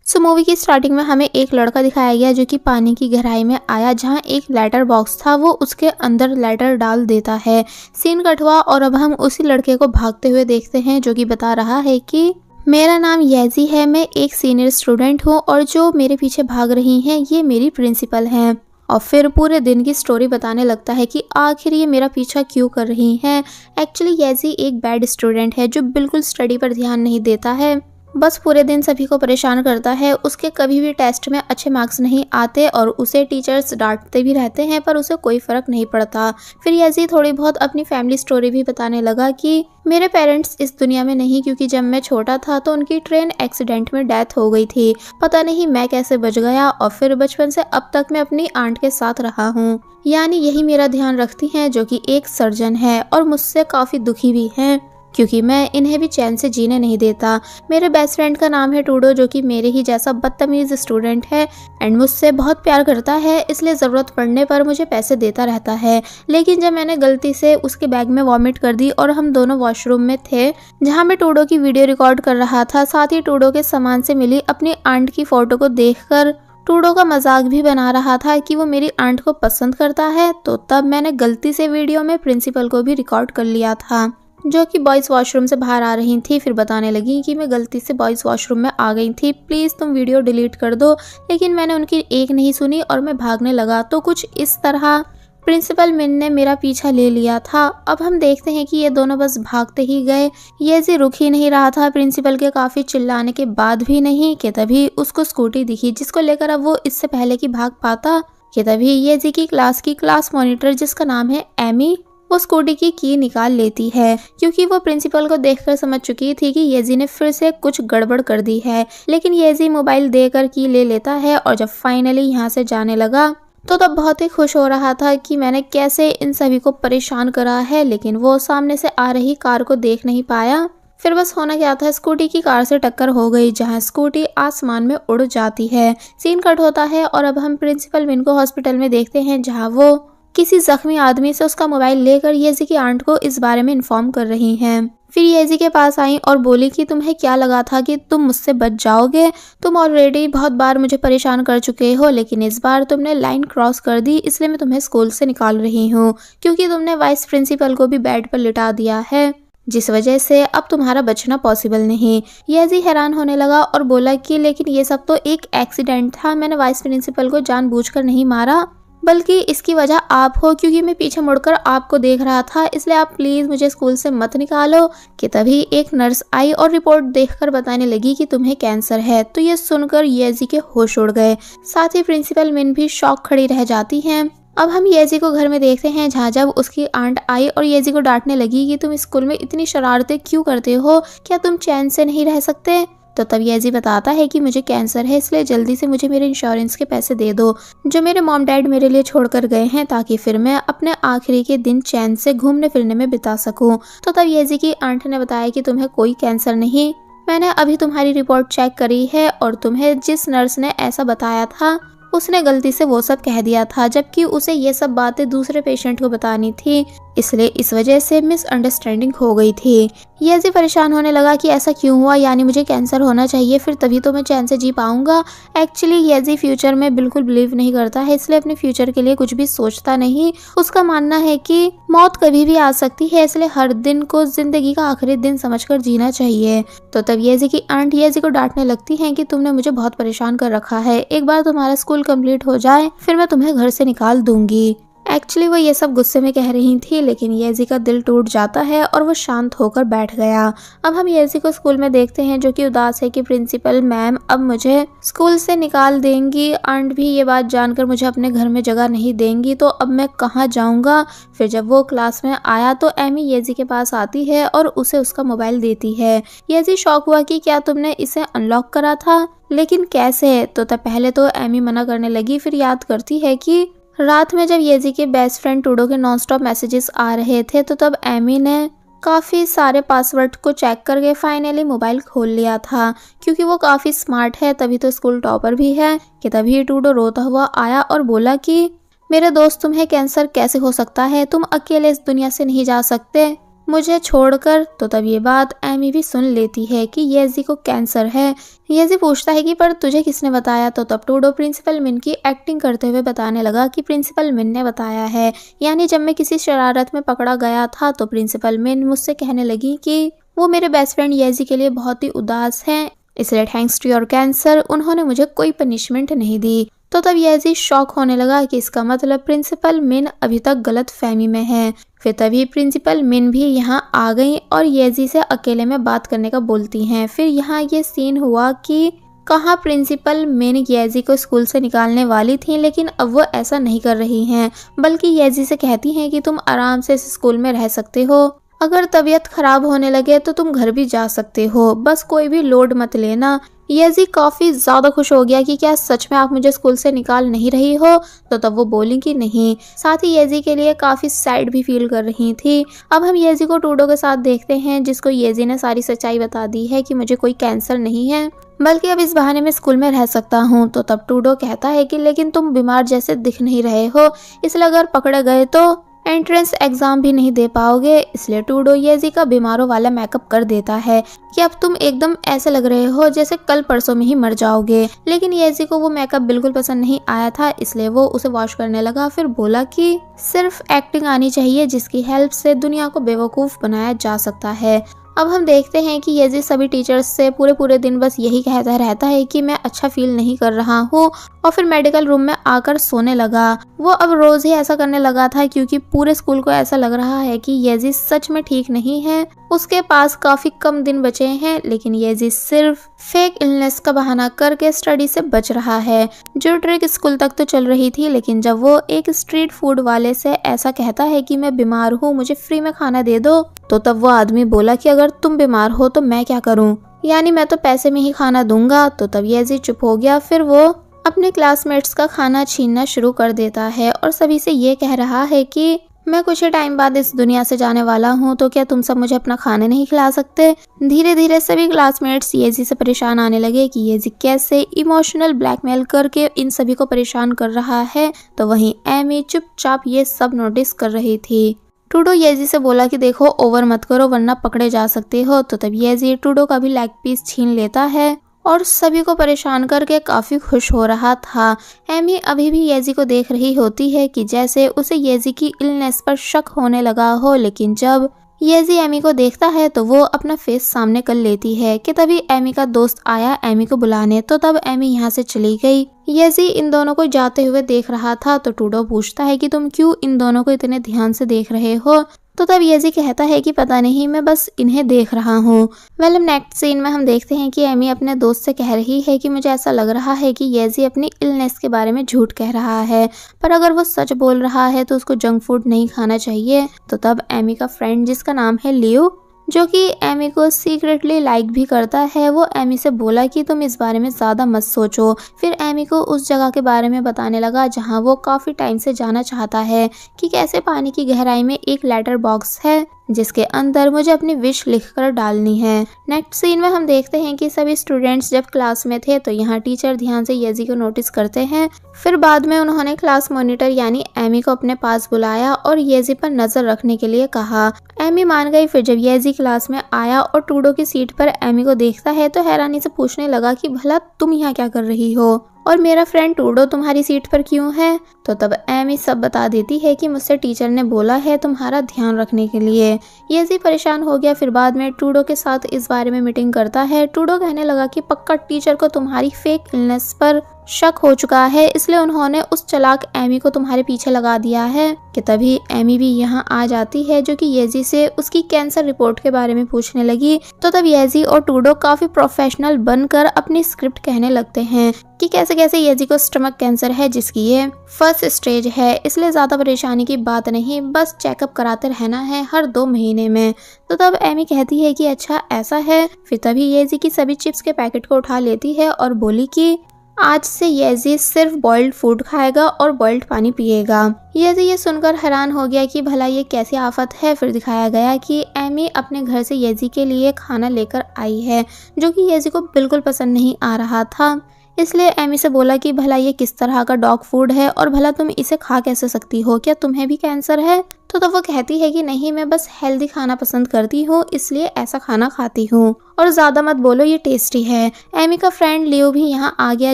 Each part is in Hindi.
मूवी की स्टार्टिंग में हमें एक लड़का दिखाया गया जो कि पानी की गहराई में आया, जहां एक लेटर बॉक्स था, वो उसके अंदर लेटर डाल देता है। सीन कट हुआ और अब हम उसी लड़के को भागते हुए देखते हैं जो कि बता रहा है कि मेरा नाम येजी है, मैं एक सीनियर स्टूडेंट हूँ और जो मेरे पीछे भाग रही हैं ये मेरी प्रिंसिपल हैं। और फिर पूरे दिन की स्टोरी बताने लगता है कि आखिर ये मेरा पीछा क्यों कर रही हैं। एक्चुअली येजी एक बैड स्टूडेंट है जो बिल्कुल स्टडी पर ध्यान नहीं देता है, बस पूरे दिन सभी को परेशान करता है। उसके कभी भी टेस्ट में अच्छे मार्क्स नहीं आते और उसे टीचर्स डांटते भी रहते हैं, पर उसे कोई फर्क नहीं पड़ता। फिर येजी थोड़ी बहुत अपनी फैमिली स्टोरी भी बताने लगा कि मेरे पेरेंट्स इस दुनिया में नहीं, क्योंकि जब मैं छोटा था तो उनकी ट्रेन एक्सीडेंट में डेथ हो गई थी, पता नहीं मैं कैसे बच गया। और फिर बचपन से अब तक मैं अपनी आंट के साथ रहा हूँ, यानी यही मेरा ध्यान रखती हैं, जो कि एक सर्जन है और मुझसे काफी दुखी भी हैं, क्योंकि मैं इन्हें भी चैन से जीने नहीं देता। मेरे बेस्ट फ्रेंड का नाम है टूडो, जो कि मेरे ही जैसा बदतमीज स्टूडेंट है एंड मुझसे बहुत प्यार करता है, इसलिए ज़रूरत पड़ने पर मुझे पैसे देता रहता है। लेकिन जब मैंने गलती से उसके बैग में वॉमिट कर दी और हम दोनों वॉशरूम में थे, जहाँ मैं टूडो की वीडियो रिकॉर्ड कर रहा था, साथ ही टूडो के सामान से मिली अपनी आंट की फ़ोटो को देखकर टूडो का मजाक भी बना रहा था कि वो मेरी आंट को पसंद करता है, तो तब मैंने गलती से वीडियो में प्रिंसिपल को भी रिकॉर्ड कर लिया था, जो कि बॉयज़ वॉशरूम से बाहर आ रही थी। फिर बताने लगी कि मैं गलती से बॉयज़ वॉशरूम में आ गई थी, प्लीज़ तुम वीडियो डिलीट कर दो। लेकिन मैंने उनकी एक नहीं सुनी और मैं भागने लगा। तो कुछ इस तरह प्रिंसिपल मिन ने मेरा पीछा ले लिया था। अब हम देखते हैं कि ये दोनों बस भागते ही गए। येजी रुक ही नहीं रहा था, प्रिंसिपल के काफ़ी चिल्लाने के बाद भी नहीं, कि तभी उसको स्कूटी दिखी जिसको लेकर अब वो इससे पहले कि भाग पाता, कि तभी येजी की क्लास मॉनिटर, जिसका नाम है एमी, वो स्कूटी की निकाल लेती है, क्योंकि वो प्रिंसिपल को देखकर समझ चुकी थी कि येजी ने फिर से कुछ गड़बड़ कर दी है। लेकिन येजी मोबाइल देकर की ले लेता है और जब फाइनली यहाँ से जाने लगा तो तब बहुत ही खुश हो रहा था कि मैंने कैसे इन सभी को परेशान करा है। लेकिन वो सामने से आ रही कार को देख नहीं पाया। फिर बस होना क्या था, स्कूटी की कार से टक्कर हो गई, जहां स्कूटी आसमान में उड़ जाती है। सीन कट होता है और अब हम प्रिंसिपल मिन को हॉस्पिटल में देखते हैं, जहां वो किसी जख्मी आदमी से उसका मोबाइल लेकर येजी की आंट को इस बारे में इन्फॉर्म कर रही हैं। फिर येजी के पास आई और बोली कि तुम्हें क्या लगा था कि तुम मुझसे बच जाओगे? तुम ऑलरेडी बहुत बार मुझे परेशान कर चुके हो, लेकिन इस बार तुमने लाइन क्रॉस कर दी, इसलिए मैं तुम्हें स्कूल से निकाल रही हूँ, क्योंकि तुमने वाइस प्रिंसिपल को भी बेड पर लिटा दिया है, जिस वजह से अब तुम्हारा बचना पॉसिबल नहीं। येजी हैरान होने लगा और बोला कि लेकिन ये सब तो एक एक्सीडेंट था, मैंने वाइस प्रिंसिपल को जानबूझकर नहीं मारा, बल्कि इसकी वजह आप हो, क्योंकि मैं पीछे मुड़कर आपको देख रहा था, इसलिए आप प्लीज मुझे स्कूल से मत निकालो। कि तभी एक नर्स आई और रिपोर्ट देखकर बताने लगी कि तुम्हें कैंसर है। तो ये सुनकर येजी के होश उड़ गए, साथ ही प्रिंसिपल मिन भी शॉक खड़ी रह जाती हैं। अब हम येजी को घर में देखते हैं, जहाँ जब उसकी आंट आई और येजी को डांटने लगी कि तुम स्कूल में इतनी शरारतें क्यों करते हो, क्या तुम चैन से नहीं रह सकते? तो तब येजी बताता है कि मुझे कैंसर है, इसलिए जल्दी से मुझे मेरे इंश्योरेंस के पैसे दे दो जो मेरे मॉम डैड मेरे लिए छोड़ कर गए हैं, ताकि फिर मैं अपने आखिरी के दिन चैन से घूमने फिरने में बिता सकूं। तो तब येजी की आंट ने बताया कि तुम्हें कोई कैंसर नहीं, मैंने अभी तुम्हारी रिपोर्ट चेक करी है और तुम्हें जिस नर्स ने ऐसा बताया था उसने गलती से वो सब कह दिया था, जबकि उसे ये सब बातें दूसरे पेशेंट को बतानी थी, इसलिए इस वजह से मिसअंडरस्टैंडिंग हो गई थी। येजी परेशान होने लगा कि ऐसा क्यों हुआ, यानी मुझे कैंसर होना चाहिए, फिर तभी तो मैं चैन से जी पाऊंगा। एक्चुअली येजी फ्यूचर में बिल्कुल बिलीव नहीं करता है, इसलिए अपने फ्यूचर के लिए कुछ भी सोचता नहीं। उसका मानना है कि मौत कभी भी आ सकती है, इसलिए हर दिन को जिंदगी का आखिरी दिन समझकर जीना चाहिए। तो तब येजी की आंट येजी को डांटने लगती है कि तुमने मुझे बहुत परेशान कर रखा है, एक बार तुम्हारा स्कूल कंप्लीट हो जाए फिर मैं तुम्हें घर से निकाल दूंगी। एक्चुअली वो ये सब गुस्से में कह रही थी, लेकिन येजी का दिल टूट जाता है और वो शांत होकर बैठ गया। अब हम येजी को स्कूल में देखते हैं, जो कि उदास है कि प्रिंसिपल मैम अब मुझे स्कूल से निकाल देंगी, आंट भी ये बात जानकर मुझे अपने घर में जगह नहीं देंगी, तो अब मैं कहाँ जाऊँगा। फिर जब वो क्लास में आया तो एमी येजी के पास आती है और उसे उसका मोबाइल देती है। येजी शॉक हुआ कि क्या तुमने इसे अनलॉक करा था, लेकिन कैसे? तो तब पहले तो एमी मना करने लगी, फिर याद करती है कि रात में जब येजी के बेस्ट फ्रेंड टूडो के नॉनस्टॉप मैसेजेस आ रहे थे, तो तब एमी ने काफ़ी सारे पासवर्ड को चेक करके फाइनली मोबाइल खोल लिया था, क्योंकि वो काफ़ी स्मार्ट है, तभी तो स्कूल टॉपर भी है। कि तभी टूडो रोता हुआ आया और बोला कि मेरे दोस्त तुम्हें कैंसर कैसे हो सकता है, तुम अकेले इस दुनिया से नहीं जा सकते। मुझे छोड़कर। तो तब ये बात एमी भी सुन लेती है कि येजी को कैंसर है। येजी पूछता है कि पर तुझे किसने बताया। तो तब टूडो प्रिंसिपल मिन की एक्टिंग करते हुए बताने लगा कि प्रिंसिपल मिन ने बताया है। यानी जब मैं किसी शरारत में पकड़ा गया था तो प्रिंसिपल मिन मुझसे कहने लगी कि वो मेरे बेस्ट फ्रेंड येजी के लिए बहुत ही उदास हैं, इसलिए थैंक्स टू योर कैंसर उन्होंने मुझे कोई पनिशमेंट नहीं दी। तो तब येजी शॉक होने लगा कि इसका मतलब प्रिंसिपल मिन अभी तक गलत फहमी में है। फिर तभी प्रिंसिपल मिन भी यहाँ आ गई और येजी से अकेले में बात करने का बोलती हैं। फिर यहाँ ये सीन हुआ कि कहाँ प्रिंसिपल मिन येजी को स्कूल से निकालने वाली थी, लेकिन अब वो ऐसा नहीं कर रही हैं, बल्कि येजी से कहती हैं कि तुम आराम से इस स्कूल में रह सकते हो, अगर तबीयत खराब होने लगे तो तुम घर भी जा सकते हो, बस कोई भी लोड मत लेना। येजी काफी ज्यादा खुश हो गया कि क्या सच में आप मुझे स्कूल से निकाल नहीं रही हो। तो तब वो बोली कि नहीं। साथ ही येजी के लिए काफी सैड भी फील कर रही थी। अब हम येजी को टूडो के साथ देखते हैं, जिसको येजी ने सारी सच्चाई बता दी है कि मुझे कोई कैंसर नहीं है, बल्कि अब इस बहाने में स्कूल में रह सकता हूँ। तो तब टूडो कहता है कि लेकिन तुम बीमार जैसे दिख नहीं रहे हो, इसलिए अगर पकड़े गए तो एंट्रेंस एग्जाम भी नहीं दे पाओगे। इसलिए टूडो येजी का बीमारों वाला मेकअप कर देता है कि अब तुम एकदम ऐसे लग रहे हो जैसे कल परसों में ही मर जाओगे। लेकिन येजी को वो मेकअप बिल्कुल पसंद नहीं आया था, इसलिए वो उसे वॉश करने लगा। फिर बोला कि सिर्फ एक्टिंग आनी चाहिए जिसकी हेल्प से दुनिया को बेवकूफ बनाया जा सकता है। अब हम देखते हैं कि येजी सभी टीचर्स से पूरे दिन बस यही कहता रहता है कि मैं अच्छा फील नहीं कर रहा हूँ, और फिर मेडिकल रूम में आकर सोने लगा। वो अब रोज ही ऐसा करने लगा था क्योंकि पूरे स्कूल को ऐसा लग रहा है कि येजी सच में ठीक नहीं है, उसके पास काफी कम दिन बचे हैं, लेकिन येजी सिर्फ फेक इलनेस का बहाना करके स्टडी से बच रहा है। जो ट्रिक स्कूल तक तो चल रही थी, लेकिन जब वो एक स्ट्रीट फूड वाले से ऐसा कहता है कि मैं बीमार हूँ, मुझे फ्री में खाना दे दो, तो तब वो आदमी बोला कि अगर तुम बीमार हो तो मैं क्या करूँ, यानी मैं तो पैसे में ही खाना दूंगा। तो तब येजी चुप हो गया। फिर वो अपने क्लासमेट्स का खाना छीनना शुरू कर देता है और सभी से ये कह रहा है कि मैं कुछ ही टाइम बाद इस दुनिया से जाने वाला हूँ, तो क्या तुम सब मुझे अपना खाना नहीं खिला सकते। धीरे धीरे सभी क्लासमेट्स येजी से परेशान आने लगे कि येजी कैसे इमोशनल ब्लैकमेल करके इन सभी को परेशान कर रहा है। तो वहीं एमी चुपचाप ये सब नोटिस कर रही थी। टूडो येजी से बोला कि देखो ओवर मत करो वरना पकड़े जा सकते हो। तो तब येजी टूडो का भी लेग पीस छीन लेता है और सभी को परेशान करके काफी खुश हो रहा था। एमी अभी भी येजी को देख रही होती है कि जैसे उसे येजी की इलनेस पर शक होने लगा हो, लेकिन जब येजी एमी को देखता है तो वो अपना फेस सामने कर लेती है कि तभी एमी का दोस्त आया एमी को बुलाने। तो तब एमी यहाँ से चली गई। येजी इन दोनों को जाते हुए देख रहा था। तो टूडो पूछता है कि तुम क्यों इन दोनों को इतने ध्यान से देख रहे हो। तो तब येजी कहता है कि पता नहीं, मैं बस इन्हें देख रहा हूँ। वेल नेक्स्ट सीन में हम देखते हैं कि एमी अपने दोस्त से कह रही है कि मुझे ऐसा लग रहा है कि येजी अपनी इलनेस के बारे में झूठ कह रहा है, पर अगर वो सच बोल रहा है तो उसको जंक फूड नहीं खाना चाहिए। तो तब एमी का फ्रेंड जिसका नाम है लियो, जो कि एमी को सीक्रेटली लाइक भी करता है, वो एमी से बोला कि तुम इस बारे में ज्यादा मत सोचो। फिर एमी को उस जगह के बारे में बताने लगा जहां वो काफी टाइम से जाना चाहता है कि कैसे पानी की गहराई में एक लेटर बॉक्स है जिसके अंदर मुझे अपनी विश लिखकर डालनी है। नेक्स्ट सीन में हम देखते हैं कि सभी स्टूडेंट्स जब क्लास में थे तो यहाँ टीचर ध्यान से येजी को नोटिस करते हैं। फिर बाद में उन्होंने क्लास मॉनिटर यानी एमी को अपने पास बुलाया और येजी पर नजर रखने के लिए कहा। एमी मान गई। फिर जब येजी क्लास में आया और टूडो की सीट पर एमी को देखता है तो हैरानी से पूछने लगा कि भला तुम यहाँ क्या कर रही हो और मेरा फ्रेंड टूडो तुम्हारी सीट पर क्यों है। तो तब एमी सब बता देती है कि मुझसे टीचर ने बोला है तुम्हारा ध्यान रखने के लिए। येजी परेशान हो गया। फिर बाद में टूडो के साथ इस बारे में मीटिंग करता है। टूडो कहने लगा कि पक्का टीचर को तुम्हारी फेक इलनेस पर शक हो चुका है, इसलिए उन्होंने उस चालाक एमी को तुम्हारे पीछे लगा दिया है। कि तभी एमी भी यहाँ आ जाती है, जो कि येजी से उसकी कैंसर रिपोर्ट के बारे में पूछने लगी। तो तब येजी और टूडो काफी प्रोफेशनल बनकर अपनी स्क्रिप्ट कहने लगते हैं कि कैसे कैसे येजी को स्टमक कैंसर है जिसकी ये फर्स्ट स्टेज है, इसलिए ज्यादा परेशानी की बात नहीं, बस चेकअप कराते रहना है हर 2 महीने में। तो तब एमी कहती है कि अच्छा ऐसा है। फिर तभी येजी की सभी चिप्स के पैकेट को उठा लेती है और बोली कि आज से येजी सिर्फ बॉइल्ड फूड खाएगा और बॉइल्ड पानी पिएगा। येजी ये सुनकर हैरान हो गया कि भला ये कैसी आफत है। फिर दिखाया गया कि एमी अपने घर से येजी के लिए खाना लेकर आई है, जो कि येजी को बिल्कुल पसंद नहीं आ रहा था। इसलिए एमी से बोला कि भला ये किस तरह का डॉग फूड है और भला तुम इसे खा कैसे सकती हो, क्या तुम्हें भी कैंसर है। तो तब वो कहती है कि नहीं, मैं बस हेल्दी खाना पसंद करती हूँ, इसलिए ऐसा खाना खाती हूँ और ज़्यादा मत बोलो, ये टेस्टी है। एमी का फ्रेंड लियो भी यहाँ आ गया,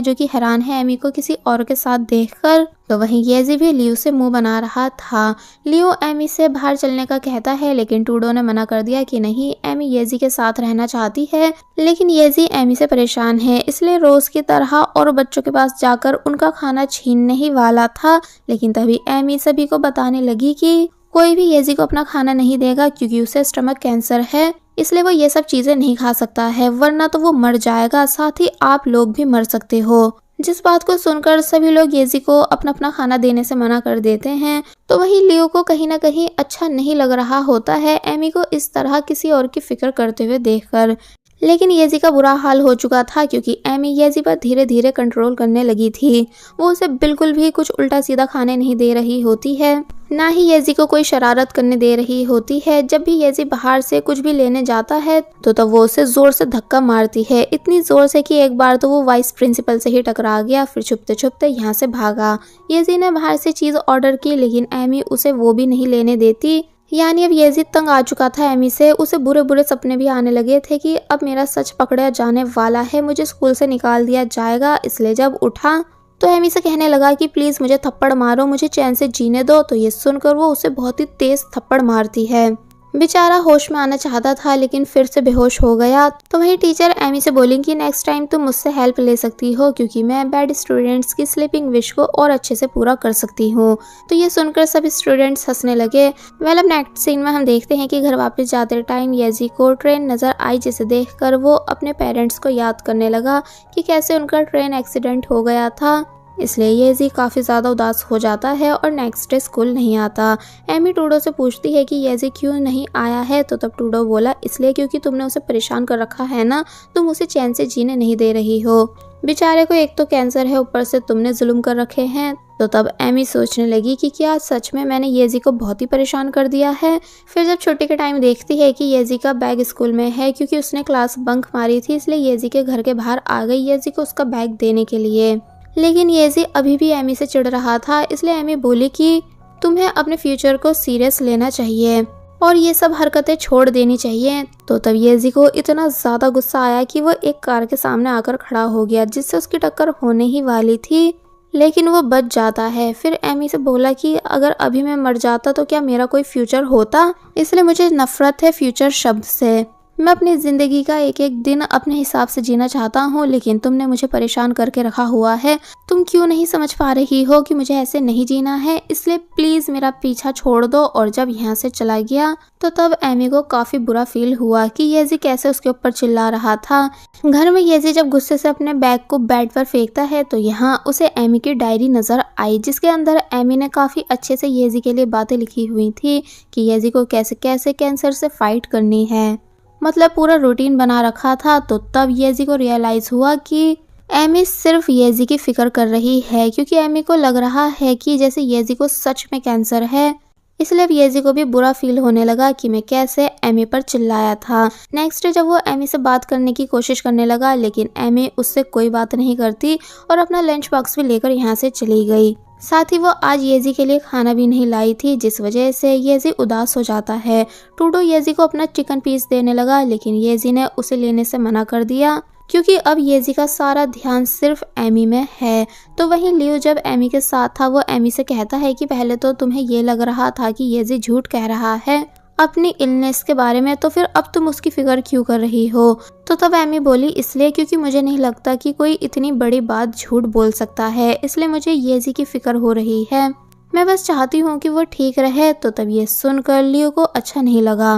जो कि हैरान है एमी को किसी और के साथ देखकर। तो वहीं येजी भी लियो से मुंह बना रहा था। लियो एमी से बाहर चलने का कहता है, लेकिन टूडो ने मना कर दिया कि नहीं, एमी येजी के साथ रहना चाहती है। लेकिन येजी एमी से परेशान है, इसलिए रोज की तरह और बच्चों के पास जाकर उनका खाना छीनने ही वाला था। लेकिन तभी एमी सभी को बताने लगी कि कोई भी येजी को अपना खाना नहीं देगा, क्योंकि उसे स्टमक कैंसर है, इसलिए वो ये सब चीजें नहीं खा सकता है, वरना तो वो मर जाएगा, साथ ही आप लोग भी मर सकते हो। जिस बात को सुनकर सभी लोग येजी को अपना अपना खाना देने से मना कर देते हैं। तो वहीं लियो को कहीं ना कहीं अच्छा नहीं लग रहा होता है एमी को इस तरह किसी और की फिक्र करते हुए देखकर। लेकिन येजी का बुरा हाल हो चुका था, क्योंकि एमी येजी पर धीरे धीरे कंट्रोल करने लगी थी। वो उसे बिल्कुल भी कुछ उल्टा सीधा खाने नहीं दे रही होती है, ना ही येजी को कोई शरारत करने दे रही होती है। जब भी येजी बाहर से कुछ भी लेने जाता है तो तब वो उसे जोर से धक्का मारती है, इतनी जोर से कि एक बार तो वो वाइस प्रिंसिपल से ही टकरा गया, फिर छुपते छुपते यहाँ से भागा। येजी ने बाहर से चीज ऑर्डर की, लेकिन एमी उसे वो भी नहीं लेने देती। यानी अब येजी तंग आ चुका था एमी से, उसे बुरे बुरे सपने भी आने लगे थे कि अब मेरा सच पकड़ा जाने वाला है, मुझे स्कूल से निकाल दिया जाएगा। इसलिए जब उठा तो एमी से कहने लगा कि प्लीज मुझे थप्पड़ मारो, मुझे चैन से जीने दो। तो ये सुनकर वो उसे बहुत ही तेज थप्पड़ मारती है। बेचारा होश में आना चाहता था, लेकिन फिर से बेहोश हो गया। तो वही टीचर एमी से बोली कि नेक्स्ट टाइम तुम मुझसे हेल्प ले सकती हो, क्योंकि मैं बैड स्टूडेंट्स की स्लीपिंग विश को और अच्छे से पूरा कर सकती हूँ। तो ये सुनकर सभी स्टूडेंट्स हंसने लगे। वेल, अब नेक्स्ट सीन में हम देखते हैं कि घर वापस जाते टाइम येजी को ट्रेन नजर आई, जिसे देखकर वो अपने पेरेंट्स को याद करने लगा कि कैसे उनका ट्रेन एक्सीडेंट हो गया था। इसलिए येजी काफ़ी ज़्यादा उदास हो जाता है और नेक्स्ट डे स्कूल नहीं आता। एमी टूडो से पूछती है कि येजी क्यों नहीं आया है। तो तब टूडो बोला, इसलिए क्योंकि तुमने उसे परेशान कर रखा है ना, तुम उसे चैन से जीने नहीं दे रही हो। बेचारे को एक तो कैंसर है, ऊपर से तुमने जुल्म कर रखे हैं। तो तब एमी सोचने लगी कि क्या सच में मैंने येजी को बहुत ही परेशान कर दिया है। फिर जब छुट्टी के टाइम देखती है कि येजी का बैग स्कूल में है, क्योंकि उसने क्लास बंक मारी थी, इसलिए येजी के घर के बाहर आ गई येजी को उसका बैग देने के लिए। लेकिन येजी अभी भी एमी से चिढ़ रहा था, इसलिए एमी बोली कि तुम्हें अपने फ्यूचर को सीरियस लेना चाहिए और ये सब हरकतें छोड़ देनी चाहिए। तो तब येजी को इतना ज़्यादा गुस्सा आया कि वो एक कार के सामने आकर खड़ा हो गया, जिससे उसकी टक्कर होने ही वाली थी, लेकिन वो बच जाता है। फिर एमी से बोला कि अगर अभी मैं मर जाता तो क्या मेरा कोई फ्यूचर होता, इसलिए मुझे नफरत है फ्यूचर शब्द से। मैं अपनी ज़िंदगी का एक एक दिन अपने हिसाब से जीना चाहता हूँ, लेकिन तुमने मुझे परेशान करके रखा हुआ है। तुम क्यों नहीं समझ पा रही हो कि मुझे ऐसे नहीं जीना है, इसलिए प्लीज़ मेरा पीछा छोड़ दो। और जब यहाँ से चला गया तो तब एमी को काफ़ी बुरा फील हुआ कि येजी कैसे उसके ऊपर चिल्ला रहा था। घर में येजी जब गुस्से से अपने बैग को बेड पर फेंकता है तो यहाँ उसे एमी की डायरी नज़र आई, जिसके अंदर एमी ने काफ़ी अच्छे से येजी के लिए बातें लिखी हुई थी कि येजी को कैसे कैसे कैंसर से फाइट करनी है, मतलब पूरा रूटीन बना रखा था। तो तब येजी को रियलाइज हुआ कि एमी सिर्फ येजी की फिक्र कर रही है, क्योंकि एमी को लग रहा है कि जैसे येजी को सच में कैंसर है। इसलिए अब येजी को भी बुरा फील होने लगा कि मैं कैसे एमी पर चिल्लाया था। नेक्स्ट डे जब वो एमी से बात करने की कोशिश करने लगा, लेकिन एमी उससे कोई बात नहीं करती और अपना लंच बॉक्स भी लेकर यहाँ से चली गई। साथ ही वो आज येजी के लिए खाना भी नहीं लाई थी, जिस वजह से येजी उदास हो जाता है। टूडो येजी को अपना चिकन पीस देने लगा, लेकिन येजी ने उसे लेने से मना कर दिया, क्योंकि अब येजी का सारा ध्यान सिर्फ एमी में है। तो वहीं लियो जब एमी के साथ था, वो एमी से कहता है कि पहले तो तुम्हें ये लग रहा था कि येजी झूठ कह रहा है अपनी इलनेस के बारे में, तो फिर अब तुम उसकी फिक्र क्यों कर रही हो। तो तब एमी बोली, इसलिए क्योंकि मुझे नहीं लगता कि कोई इतनी बड़ी बात झूठ बोल सकता है, इसलिए मुझे येजी की फिक्र हो रही है, मैं बस चाहती हूँ कि वो ठीक रहे। तो तब ये सुनकर लियो को अच्छा नहीं लगा,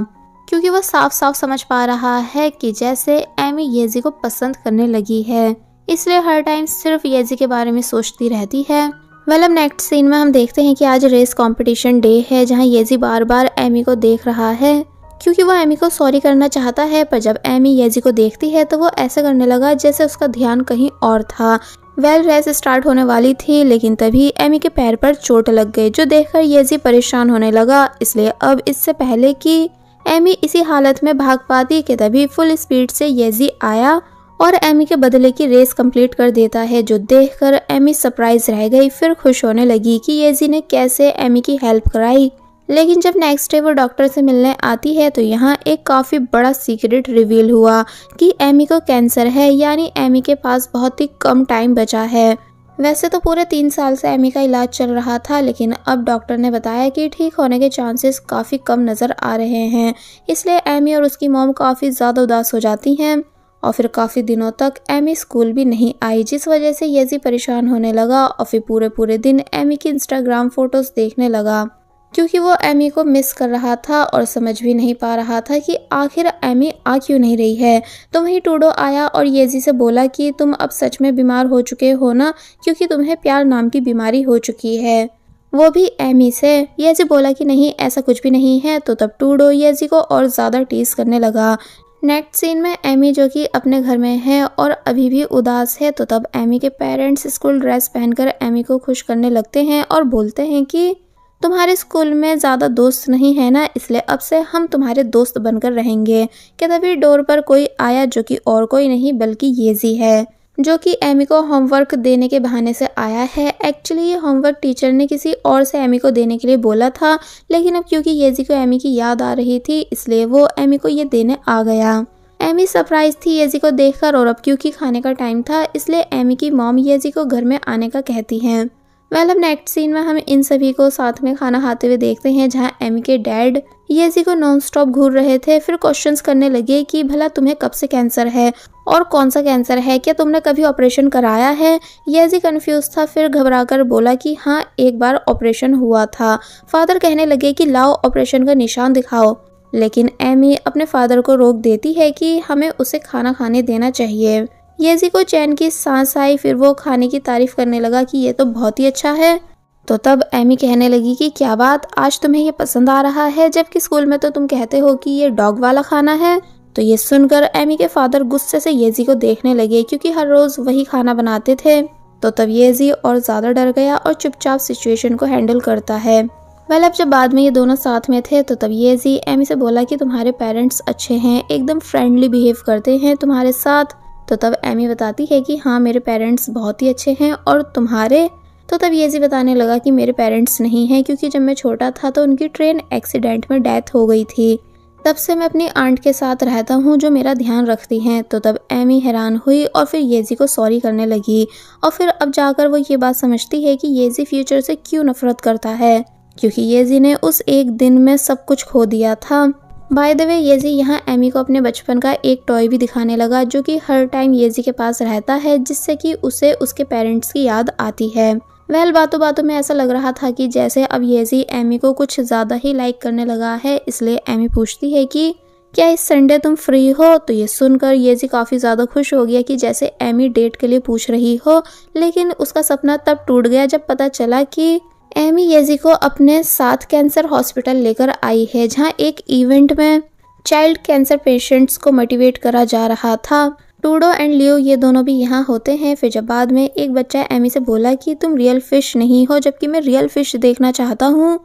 क्योंकि वो साफ साफ समझ पा रहा है कि जैसे एमी येजी को पसंद करने लगी है, इसलिए हर टाइम सिर्फ येजी के बारे में सोचती रहती है। वेल, अब नेक्स्ट सीन में हम देखते हैं कि आज रेस कंपटीशन डे है, जहां येजी बार बार एमी को देख रहा है, क्योंकि वो एमी को सॉरी करना चाहता है। पर जब एमी येजी को देखती है तो वो ऐसा करने लगा जैसे उसका ध्यान कहीं और था। वेल, रेस स्टार्ट होने वाली थी, लेकिन तभी एमी के पैर पर चोट लग गई, जो देखकर येजी परेशान होने लगा। इसलिए अब इससे पहले कि एमी इसी हालत में भाग पाती कि तभी फुल स्पीड से येजी आया और एमी के बदले की रेस कंप्लीट कर देता है, जो देखकर एमी सरप्राइज रह गई। फिर खुश होने लगी कि येजी ने कैसे एमी की हेल्प कराई। लेकिन जब नेक्स्ट डे वो डॉक्टर से मिलने आती है तो यहाँ एक काफ़ी बड़ा सीक्रेट रिवील हुआ कि एमी को कैंसर है, यानी एमी के पास बहुत ही कम टाइम बचा है। वैसे तो पूरे 3 साल से एमी का इलाज चल रहा था, लेकिन अब डॉक्टर ने बताया कि ठीक होने के चांसेस काफ़ी कम नज़र आ रहे हैं। इसलिए एमी और उसकी मॉम काफ़ी ज़्यादा उदास हो जाती हैं और फिर काफ़ी दिनों तक एमी स्कूल भी नहीं आई, जिस वजह से येजी परेशान होने लगा और फिर पूरे पूरे दिन एमी की इंस्टाग्राम फ़ोटोज़ देखने लगा, क्योंकि वो एमी को मिस कर रहा था और समझ भी नहीं पा रहा था कि आखिर एमी आ क्यों नहीं रही है। तो वहीं टूडो आया और येजी से बोला कि तुम अब सच में बीमार हो चुके हो ना, क्योंकि तुम्हें प्यार नाम की बीमारी हो चुकी है, वो भी एमी से। येजी बोला कि नहीं, ऐसा कुछ भी नहीं है। तो तब टूडो येजी को और ज़्यादा टीज करने लगा। नेक्स्ट सीन में एमी जो कि अपने घर में है और अभी भी उदास है, तो तब एमी के पेरेंट्स स्कूल ड्रेस पहनकर एमी को खुश करने लगते हैं और बोलते हैं कि तुम्हारे स्कूल में ज़्यादा दोस्त नहीं है ना, इसलिए अब से हम तुम्हारे दोस्त बनकर रहेंगे। कि तभी डोर पर कोई आया, जो कि और कोई नहीं बल्कि येजी है, जो कि एमी को होमवर्क देने के बहाने से आया है। एक्चुअली ये होमवर्क टीचर ने किसी और से एमी को देने के लिए बोला था, लेकिन अब क्योंकि येजी को एमी की याद आ रही थी, इसलिए वो एमी को ये देने आ गया। एमी सरप्राइज थी येजी को देखकर, और अब क्योंकि खाने का टाइम था, इसलिए एमी की मॉम येजी को घर में आने का कहती हैं। अब नेक्स्ट सीन में हम इन सभी को साथ में खाना खाते हुए देखते हैं, जहां एमी के डैड येजी को नॉन स्टॉप घूर रहे थे। फिर क्वेश्चंस करने लगे कि भला तुम्हें कब से कैंसर है और कौन सा कैंसर है, क्या तुमने कभी ऑपरेशन कराया है। येजी कंफ्यूज था, फिर घबराकर बोला कि हाँ, एक बार ऑपरेशन हुआ था। फादर कहने लगे कि लाओ ऑपरेशन का निशान दिखाओ, लेकिन एमी अपने फादर को रोक देती है कि हमें उसे खाना खाने देना चाहिए। येजी को चैन की सांस आई, फिर वो खाने की तारीफ करने लगा कि ये तो बहुत ही अच्छा है। तो तब एमी कहने लगी कि क्या बात, आज तुम्हें ये पसंद आ रहा है, जबकि स्कूल में तो तुम कहते हो कि ये डॉग वाला खाना है। तो ये सुनकर एमी के फादर गुस्से से येजी को देखने लगे, क्योंकि हर रोज वही खाना बनाते थे। तो तब येजी और ज्यादा डर गया और चुपचाप सिचुएशन को हैंडल करता है। अब जब बाद में ये दोनों साथ में थे, तो तब येजी एमी से बोला कि तुम्हारे पेरेंट्स अच्छे हैं, एकदम फ्रेंडली बिहेव करते हैं तुम्हारे साथ। तो तब एमी बताती है कि हाँ, मेरे पेरेंट्स बहुत ही अच्छे हैं, और तुम्हारे। तो तब येजी बताने लगा कि मेरे पेरेंट्स नहीं हैं, क्योंकि जब मैं छोटा था तो उनकी ट्रेन एक्सीडेंट में डेथ हो गई थी। तब से मैं अपनी आंट के साथ रहता हूँ, जो मेरा ध्यान रखती हैं। तो तब एमी हैरान हुई और फिर येजी को सॉरी करने लगी, और फिर अब जाकर वो ये बात समझती है कि येजी फ्यूचर से क्यों नफरत करता है, क्योंकि येजी ने उस एक दिन में सब कुछ खो दिया था। बाय द वे, येजी यहाँ एमी को अपने बचपन का एक टॉय भी दिखाने लगा, जो कि हर टाइम येजी के पास रहता है, जिससे कि उसे उसके पेरेंट्स की याद आती है। बातों बातों में ऐसा लग रहा था कि जैसे अब येजी एमी को कुछ ज़्यादा ही लाइक करने लगा है, इसलिए एमी पूछती है कि क्या इस संडे तुम फ्री हो। तो ये सुनकर येजी काफ़ी ज़्यादा खुश हो गया कि जैसे एमी डेट के लिए पूछ रही हो, लेकिन उसका सपना तब टूट गया जब पता चला कि एमी येजी को अपने साथ कैंसर हॉस्पिटल लेकर आई है, जहां एक इवेंट में चाइल्ड कैंसर पेशेंट्स को मोटिवेट करा जा रहा था। टूडो एंड लियो ये दोनों भी यहाँ होते हैं। फिर जब बाद में एक बच्चा एमी से बोला कि तुम रियल फिश नहीं हो, जबकि मैं रियल फिश देखना चाहता हूँ।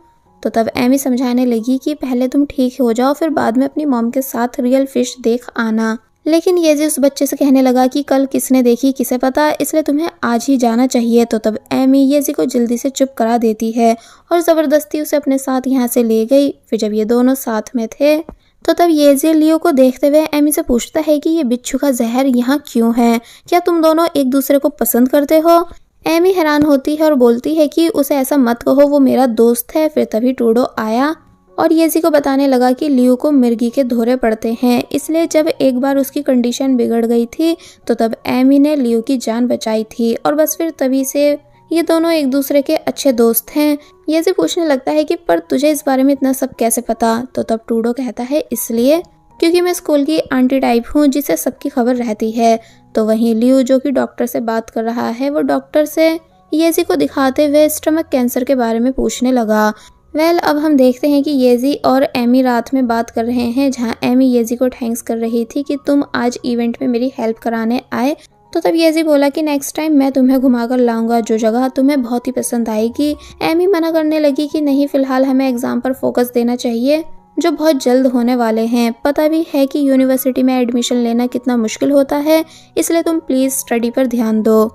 तो तब एमी समझाने लगी कि पहले तुम ठीक हो जाओ, फिर बाद में अपनी मॉम के साथ रियल फिश देख आना। लेकिन येजी उस बच्चे से कहने लगा कि कल किसने देखी किसे पता, इसलिए तुम्हें आज ही जाना चाहिए। तो तब एमी येजी को जल्दी से चुप करा देती है और ज़बरदस्ती उसे अपने साथ यहाँ से ले गई। फिर जब ये दोनों साथ में थे, तो तब येजी लियो को देखते हुए एमी से पूछता है कि ये बिच्छू का जहर यहाँ क्यों है, क्या तुम दोनों एक दूसरे को पसंद करते हो। एमी हैरान होती है और बोलती है कि उसे ऐसा मत कहो, वो मेरा दोस्त है। फिर तभी टूडो आया और येजी को बताने लगा कि लियो को मिर्गी के धोरे पड़ते हैं, इसलिए जब एक बार उसकी कंडीशन बिगड़ गई थी, तो तब एमी ने लियो की जान बचाई थी। और बस फिर तभी से ये दोनों एक दूसरे के अच्छे दोस्त हैं। येजी पूछने लगता है कि पर तुझे इस बारे में इतना सब कैसे पता। तो तब टूडो कहता है इसलिए क्योंकि मैं स्कूल की आंटी टाइप हूँ, जिसे सबकी खबर रहती है। तो वहीं लियो जो कि डॉक्टर से बात कर रहा है, वो डॉक्टर से येजी को दिखाते हुए स्टमक कैंसर के बारे में पूछने लगा। अब हम देखते हैं कि येजी और एमी रात में बात कर रहे हैं, जहां एमी येजी को थैंक्स कर रही थी कि तुम आज इवेंट में मेरी हेल्प कराने आए। तो तब येजी बोला कि नेक्स्ट टाइम मैं तुम्हें घुमाकर लाऊंगा, जो जगह तुम्हें बहुत ही पसंद आएगी। एमी मना करने लगी कि नहीं, फिलहाल हमें एग्जाम पर फोकस देना चाहिए, जो बहुत जल्द होने वाले हैं। पता भी है कि यूनिवर्सिटी में एडमिशन लेना कितना मुश्किल होता है, इसलिए तुम प्लीज स्टडी पर ध्यान दो।